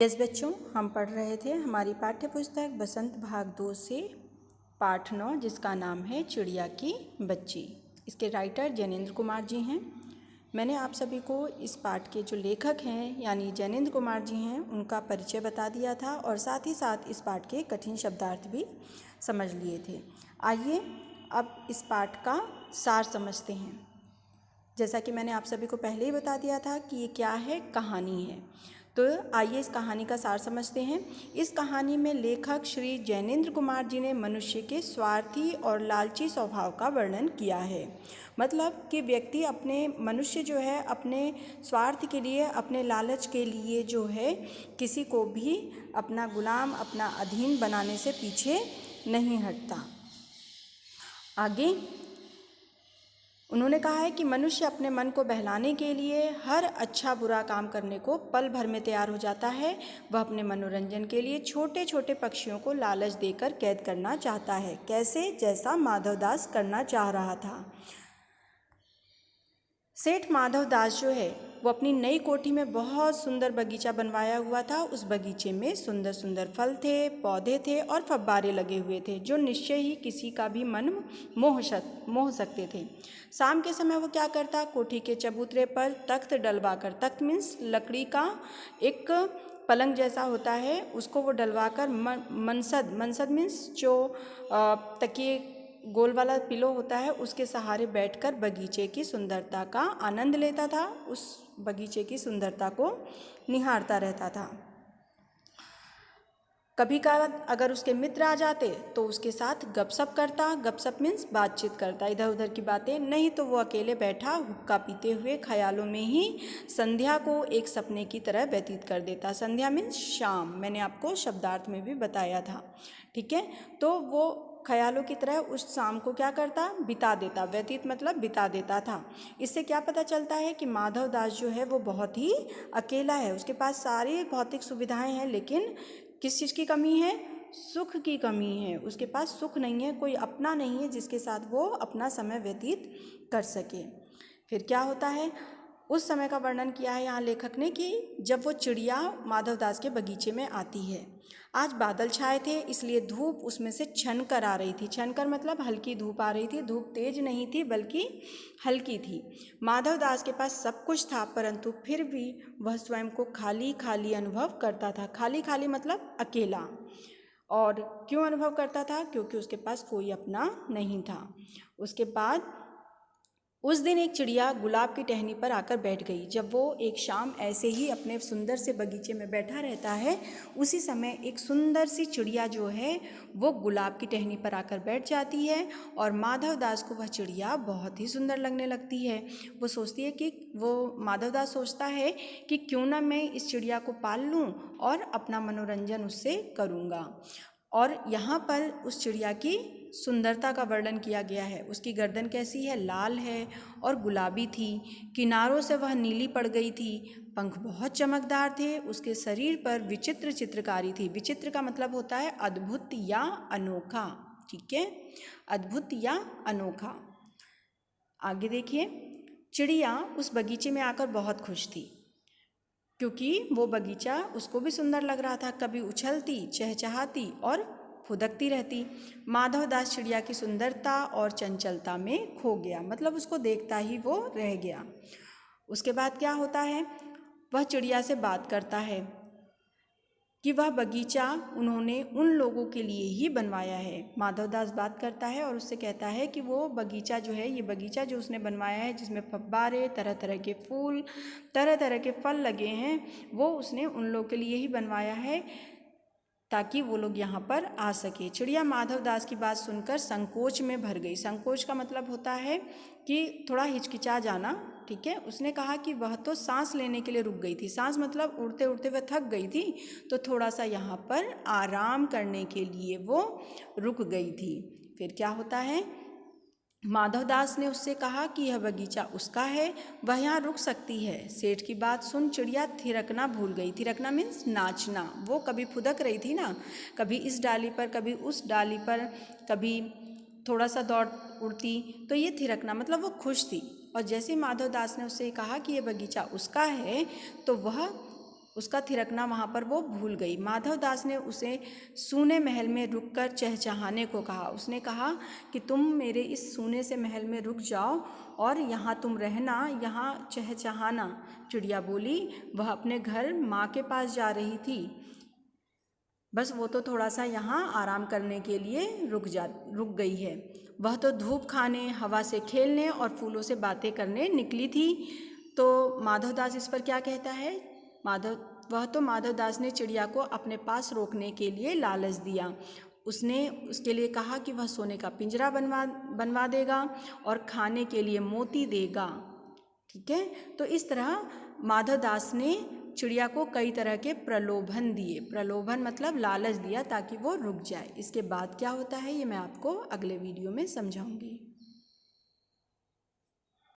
Yes बच्चों, हम पढ़ रहे थे हमारी पाठ्य पुस्तक बसंत भाग 2 से पाठ 9 जिसका नाम है चिड़िया की बच्ची। इसके राइटर जैनेंद्र कुमार जी हैं। मैंने आप सभी को इस पाठ के जो लेखक हैं यानी जैनेंद्र कुमार जी हैं उनका परिचय बता दिया था और साथ ही साथ इस पाठ के कठिन शब्दार्थ भी समझ लिए थे। आइए अब इस पाठ का सार समझते हैं। जैसा कि मैंने आप सभी को पहले ही बता दिया था कि ये क्या है, कहानी है। तो आइए इस कहानी का सार समझते हैं। इस कहानी में लेखक श्री जैनेंद्र कुमार जी ने मनुष्य के स्वार्थी और लालची स्वभाव का वर्णन किया है। मतलब कि व्यक्ति मनुष्य जो है अपने स्वार्थ के लिए, अपने लालच के लिए जो है किसी को भी अपना गुलाम, अपना अधीन बनाने से पीछे नहीं हटता। आगे उन्होंने कहा है कि मनुष्य अपने मन को बहलाने के लिए हर अच्छा बुरा काम करने को पल भर में तैयार हो जाता है। वह अपने मनोरंजन के लिए छोटे छोटे पक्षियों को लालच देकर कैद करना चाहता है। कैसे? जैसा माधवदास करना चाह रहा था। सेठ माधवदास जो है वो अपनी नई कोठी में बहुत सुंदर बगीचा बनवाया हुआ था। उस बगीचे में सुंदर सुंदर फल थे, पौधे थे और फव्वारे लगे हुए थे जो निश्चय ही किसी का भी मन मोह सकते थे। शाम के समय वो क्या करता, कोठी के चबूतरे पर तख्त डलवा कर, तख्त मीन्स लकड़ी का एक पलंग जैसा होता है, उसको वो डलवाकर मनसद मीन्स जो तकिए गोल वाला पिलो होता है उसके सहारे बैठकर बगीचे की सुंदरता का आनंद लेता था। उस बगीचे की सुंदरता को निहारता रहता था। कभी कभार अगर उसके मित्र आ जाते तो उसके साथ गपशप करता। गपशप मीन्स बातचीत करता, इधर उधर की बातें। नहीं तो वो अकेले बैठा हुक्का पीते हुए ख्यालों में ही संध्या को एक सपने की तरह व्यतीत कर देता। संध्या मीन्स शाम, मैंने आपको शब्दार्थ में भी बताया था। ठीक है, तो वो ख्यालों की तरह उस शाम को क्या करता, बिता देता। व्यतीत मतलब बिता देता था। इससे क्या पता चलता है कि माधवदास जो है वो बहुत ही अकेला है। उसके पास सारी भौतिक सुविधाएं हैं लेकिन किस चीज़ की कमी है? सुख की कमी है। उसके पास सुख नहीं है, कोई अपना नहीं है जिसके साथ वो अपना समय व्यतीत कर सके। फिर क्या होता है, उस समय का वर्णन किया है यहाँ लेखक ने कि जब वो चिड़िया माधवदास के बगीचे में आती है। आज बादल छाए थे इसलिए धूप उसमें से छन कर आ रही थी। छन कर मतलब हल्की धूप आ रही थी। धूप तेज नहीं थी बल्कि हल्की थी। माधवदास के पास सब कुछ था परंतु फिर भी वह स्वयं को खाली खाली अनुभव करता था। खाली खाली मतलब अकेला। और क्यों अनुभव करता था? क्योंकि उसके पास कोई अपना नहीं था। उसके बाद उस दिन एक चिड़िया गुलाब की टहनी पर आकर बैठ गई। जब वो एक शाम ऐसे ही अपने सुंदर से बगीचे में बैठा रहता है, उसी समय एक सुंदर सी चिड़िया जो है वो गुलाब की टहनी पर आकर बैठ जाती है और माधवदास को वह चिड़िया बहुत ही सुंदर लगने लगती है। वो सोचती है कि माधवदास सोचता है कि क्यों ना मैं इस चिड़िया को पाल लूँ और अपना मनोरंजन उससे करूँगा। और यहाँ पर उस चिड़िया की सुंदरता का वर्णन किया गया है। उसकी गर्दन कैसी है? लाल है और गुलाबी थी। किनारों से वह नीली पड़ गई थी। पंख बहुत चमकदार थे। उसके शरीर पर विचित्र चित्रकारी थी। विचित्र का मतलब होता है अद्भुत या अनोखा। ठीक है, अद्भुत या अनोखा। आगे देखिए, चिड़िया उस बगीचे में आकर बहुत खुश थी क्योंकि वो बगीचा उसको भी सुंदर लग रहा था। कभी उछलती, चहचहाती और फुदकती रहती। माधवदास चिड़िया की सुंदरता और चंचलता में खो गया, मतलब उसको देखता ही वो रह गया। उसके बाद क्या होता है, वह चिड़िया से बात करता है कि वह बगीचा उन्होंने उन लोगों के लिए ही बनवाया है। माधवदास बात करता है और उससे कहता है कि वो बगीचा जो है, ये बगीचा जो उसने बनवाया है जिसमें फव्वारे, तरह तरह के फूल, तरह तरह के फल लगे हैं, वो उसने उन लोगों के लिए ही बनवाया है ताकि वो लोग यहाँ पर आ सके। चिड़िया माधवदास की बात सुनकर संकोच में भर गई। संकोच का मतलब होता है कि थोड़ा हिचकिचा जाना। ठीक है, उसने कहा कि वह तो सांस लेने के लिए रुक गई थी। सांस मतलब उड़ते उड़ते वह थक गई थी तो थोड़ा सा यहाँ पर आराम करने के लिए वो रुक गई थी। फिर क्या होता है, माधवदास ने उससे कहा कि यह बगीचा उसका है, वह यहाँ रुक सकती है। सेठ की बात सुन चिड़िया थिरकना भूल गई। थिरकना मीन्स नाचना। वो कभी फुदक रही थी ना, कभी इस डाली पर, कभी उस डाली पर, कभी थोड़ा सा दौड़ उड़ती, तो ये थिरकना मतलब वो खुश थी। और जैसे माधवदास ने उससे कहा कि ये बगीचा उसका है तो वह उसका थिरकना वहाँ पर वो भूल गई। माधव दास ने उसे सूने महल में रुककर चहचहाने को कहा। उसने कहा कि तुम मेरे इस सूने से महल में रुक जाओ और यहाँ तुम रहना, यहाँ चहचहाना। चिड़िया बोली, वह अपने घर माँ के पास जा रही थी, बस वो तो थोड़ा सा यहाँ आराम करने के लिए रुक गई है। वह तो धूप खाने, हवा से खेलने और फूलों से बातें करने निकली थी। तो माधवदास इस पर क्या कहता है? माधवदास ने चिड़िया को अपने पास रोकने के लिए लालच दिया। उसने उसके लिए कहा कि वह सोने का पिंजरा बनवा देगा और खाने के लिए मोती देगा। ठीक है, तो इस तरह माधवदास ने चिड़िया को कई तरह के प्रलोभन दिए। प्रलोभन मतलब लालच दिया ताकि वो रुक जाए। इसके बाद क्या होता है ये मैं आपको अगले वीडियो में समझाऊंगी।